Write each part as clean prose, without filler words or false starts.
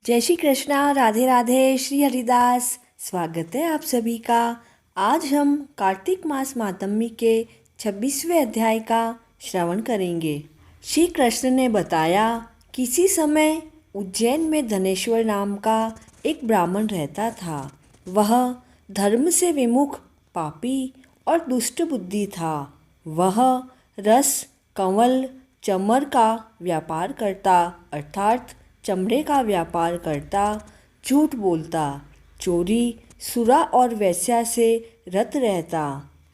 जय श्री कृष्णा, राधे राधे, श्री हरिदास। स्वागत है आप सभी का। आज हम कार्तिक मास मातम्मी के 26वें अध्याय का श्रवण करेंगे। श्री कृष्ण ने बताया, किसी समय उज्जैन में धनेश्वर नाम का एक ब्राह्मण रहता था। वह धर्म से विमुख, पापी और दुष्ट बुद्धि था। वह रस, कंवल, चमर का व्यापार करता, अर्थात चमड़े का व्यापार करता, झूठ बोलता, चोरी, सुरा और वेश्या से रत रहता।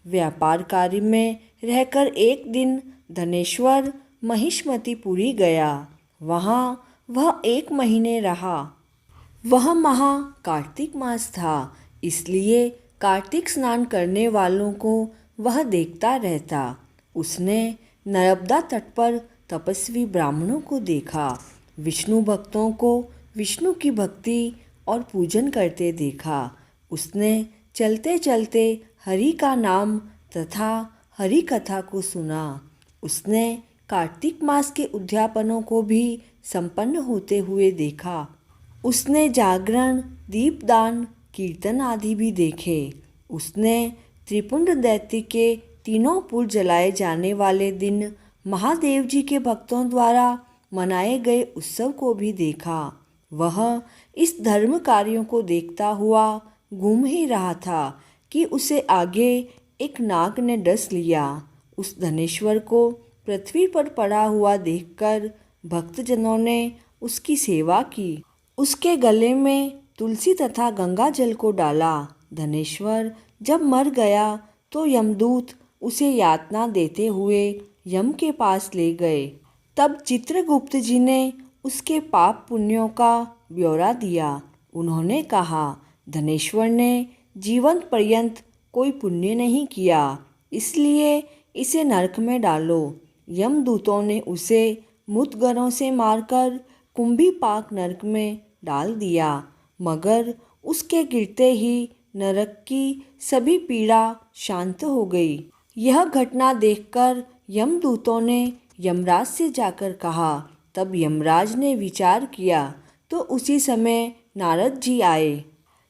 व्यापार कार्य में रहकर एक दिन धनेश्वर महिष्मतिपुरी गया। वहाँ वह 1 महीने रहा। वह माह कार्तिक मास था, इसलिए कार्तिक स्नान करने वालों को वह देखता रहता। उसने नर्मदा तट पर तपस्वी ब्राह्मणों को देखा, विष्णु भक्तों को विष्णु की भक्ति और पूजन करते देखा। उसने चलते चलते हरि का नाम तथा हरि कथा को सुना। उसने कार्तिक मास के उद्यापनों को भी संपन्न होते हुए देखा। उसने जागरण, दीपदान, कीर्तन आदि भी देखे। उसने त्रिपुंड दैत्य के 3 पुर जलाए जाने वाले दिन महादेव जी के भक्तों द्वारा मनाए गए उत्सव को भी देखा। वह इस धर्म कार्यों को देखता हुआ घूम ही रहा था कि उसे आगे एक नाग ने डस लिया। उस धनेश्वर को पृथ्वी पर पड़ा हुआ देखकर भक्तजनों ने उसकी सेवा की। उसके गले में तुलसी तथा गंगा जल को डाला। धनेश्वर जब मर गया तो यमदूत उसे यातना देते हुए यम के पास ले गए। तब चित्रगुप्त जी ने उसके पाप पुण्यों का ब्यौरा दिया। उन्होंने कहा, धनेश्वर ने जीवन पर्यंत कोई पुण्य नहीं किया, इसलिए इसे नरक में डालो। यमदूतों ने उसे मुद्गरों से मारकर कुंभीपाक नरक में डाल दिया, मगर उसके गिरते ही नरक की सभी पीड़ा शांत हो गई। यह घटना देखकर यमदूतों ने यमराज से जाकर कहा। तब यमराज ने विचार किया तो उसी समय नारद जी आए।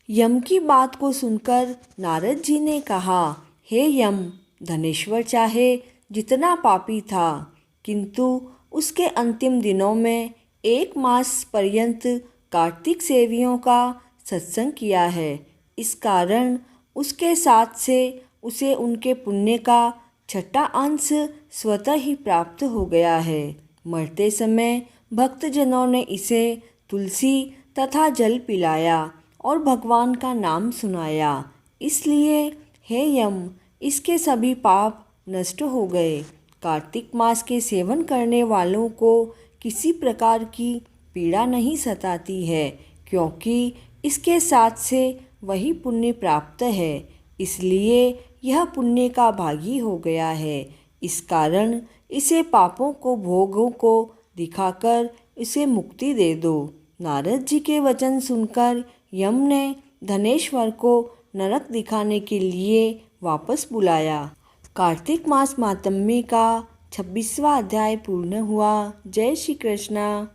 यम की बात को सुनकर नारद जी ने कहा, हे यम, धनेश्वर चाहे जितना पापी था, किंतु उसके अंतिम दिनों में 1 मास पर्यंत कार्तिक सेवियों का सत्संग किया है। इस कारण उसके साथ से उसे उनके पुण्य का 6वां अंश स्वतः ही प्राप्त हो गया है। मरते समय भक्तजनों ने इसे तुलसी तथा जल पिलाया और भगवान का नाम सुनाया, इसलिए हे यम, इसके सभी पाप नष्ट हो गए। कार्तिक मास के सेवन करने वालों को किसी प्रकार की पीड़ा नहीं सताती है, क्योंकि इसके साथ से वही पुण्य प्राप्त है, इसलिए यह पुण्य का भागी हो गया है। इस कारण इसे पापों को, भोगों को दिखाकर इसे मुक्ति दे दो। नारद जी के वचन सुनकर यम ने धनेश्वर को नरक दिखाने के लिए वापस बुलाया। कार्तिक मास मातम्मी का 26वां अध्याय पूर्ण हुआ। जय श्री कृष्णा।